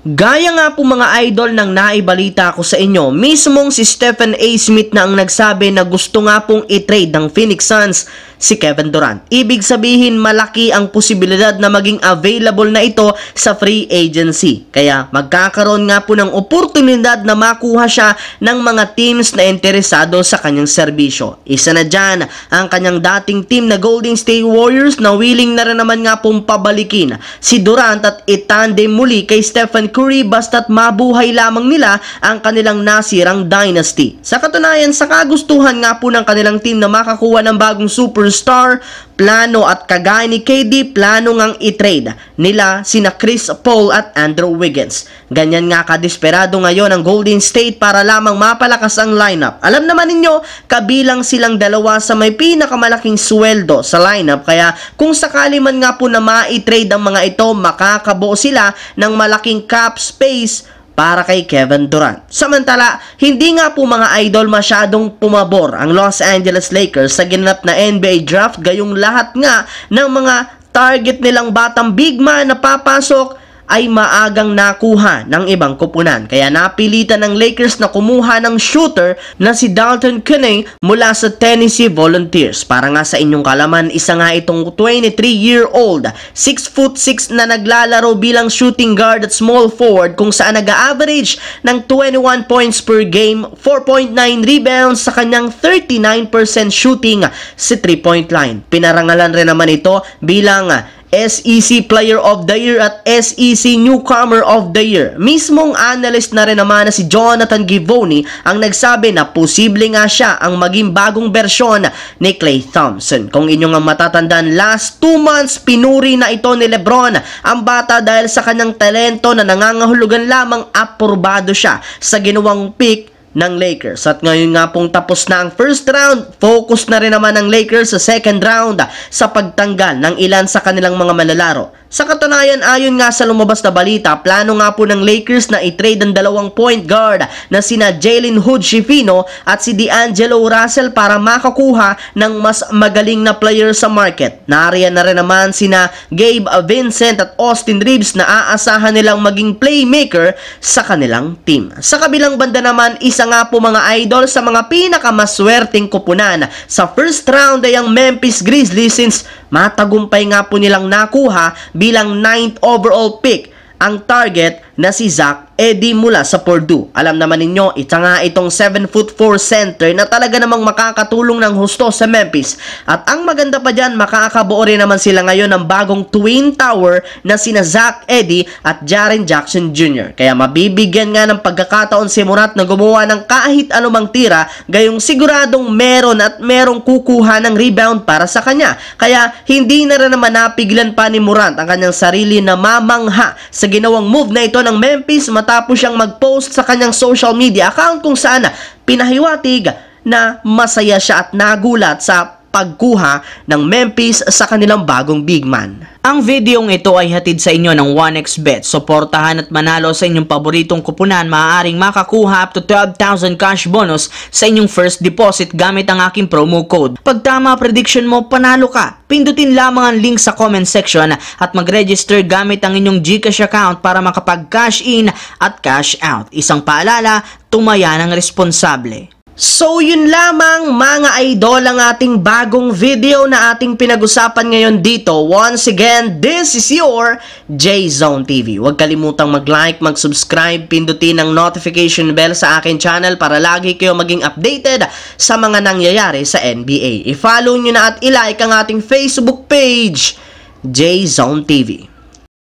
Gaya nga po mga idol ng naibalita ko sa inyo, mismong si Stephen A. Smith na ang nagsabi na gusto nga pong i-trade ng Phoenix Suns si Kevin Durant. Ibig sabihin malaki ang posibilidad na maging available na ito sa free agency. Kaya magkakaroon nga po ng oportunidad na makuha siya ng mga teams na interesado sa kanyang serbisyo. Isa na dyan ang kanyang dating team na Golden State Warriors na willing na rin naman nga pong pabalikin si Durant at itandem muli kay Stephen Curry basta't mabuhay lamang nila ang kanilang nasirang dynasty. Sa katunayan, sa kagustuhan nga po ng kanilang team na makakuha ng bagong superstar, plano at kagaya ni KD, plano ngang i-trade nila sina Chris Paul at Andrew Wiggins. Ganyan nga kadesperado ngayon ang Golden State para lamang mapalakas ang lineup. Alam naman ninyo, kabilang silang dalawa sa may pinakamalaking sweldo sa lineup, kaya kung sakali man nga po na ma-trade ang mga ito, makakabuo sila ng malaking cap space para kay Kevin Durant. Samantala, hindi nga po mga idol masyadong pumabor ang Los Angeles Lakers sa ginanap na NBA draft, gayong lahat nga ng mga target nilang batang big man na papasok ay maagang nakuha ng ibang kupunan. Kaya napilitan ng Lakers na kumuha ng shooter na si Dalton Knecht mula sa Tennessee Volunteers. Para nga sa inyong kalaman, isa nga itong 23-year-old, 6'6" na naglalaro bilang shooting guard at small forward kung saan nag-average ng 21 points per game, 4.9 rebounds sa kanyang 39% shooting sa 3-point line. Pinarangalan rin naman ito bilang SEC Player of the Year at SEC Newcomer of the Year. Mismong analyst na rin naman na si Jonathan Givony ang nagsabi na posible nga siya ang maging bagong bersyon ni Klay Thompson. Kung inyong matatandaan, last 2 months pinuri na ito ni LeBron ang bata dahil sa kanyang talento na nangangahulugan lamang aprorbado siya sa ginawang pick ng Lakers. At ngayon nga pong tapos na ang first round, focus na rin naman ng Lakers sa second round sa pagtanggal ng ilan sa kanilang mga manlalaro. Sa katunayan, ayon nga sa lumabas na balita, plano nga po ng Lakers na i-trade ang dalawang point guard na sina Jalen Hood-Schifino at si D'Angelo Russell para makakuha ng mas magaling na player sa market. Nariyan na rin naman sina Gabe Vincent at Austin Reeves na aasahan nilang maging playmaker sa kanilang team. Sa kabilang banda naman, isa nga po mga idol sa mga pinakamaswerteng kupunan sa first round ay ang Memphis Grizzlies, since matagumpay nga po nilang nakuha bilang 9th overall pick ang target na si Zach Edey mula sa Purdue. Alam naman ninyo, ito nga itong 7'4" center na talaga namang makakatulong ng husto sa Memphis. At ang maganda pa dyan, makakabuo rin naman sila ngayon ng bagong twin tower na sina Zach Edey at Jaren Jackson Jr. Kaya mabibigyan nga ng pagkakataon si Morant na gumawa ng kahit anumang tira, gayong siguradong meron at merong kukuha ng rebound para sa kanya. Kaya hindi na rin naman napigilan pa ni Morant ang kanyang sarili na mamangha sa ginawang move na ito ng Memphis matapos siyang mag-post sa kanyang social media account kung saan pinahiwatig na masaya siya at nagulat sa pagkuha ng Memphis sa kanilang bagong big man. Ang videong ito ay hatid sa inyo ng 1xBet. Suportahan at manalo sa inyong paboritong kupunan. Maaaring makakuha up to 12,000 cash bonus sa inyong first deposit gamit ang aking promo code. Pag tama prediction mo, panalo ka. Pindutin lamang ang link sa comment section at mag-register gamit ang inyong GCash account para makapag-cash in at cash out. Isang paalala, tumaya ng responsable. So yun lamang mga idol ang ating bagong video na ating pinag-usapan ngayon dito. Once again, this is your J-Zone TV. Huwag kalimutang mag-like, mag-subscribe, pindutin ang notification bell sa akin channel para lagi kayo maging updated sa mga nangyayari sa NBA. I-follow nyo na at i-like ang ating Facebook page, J-Zone TV.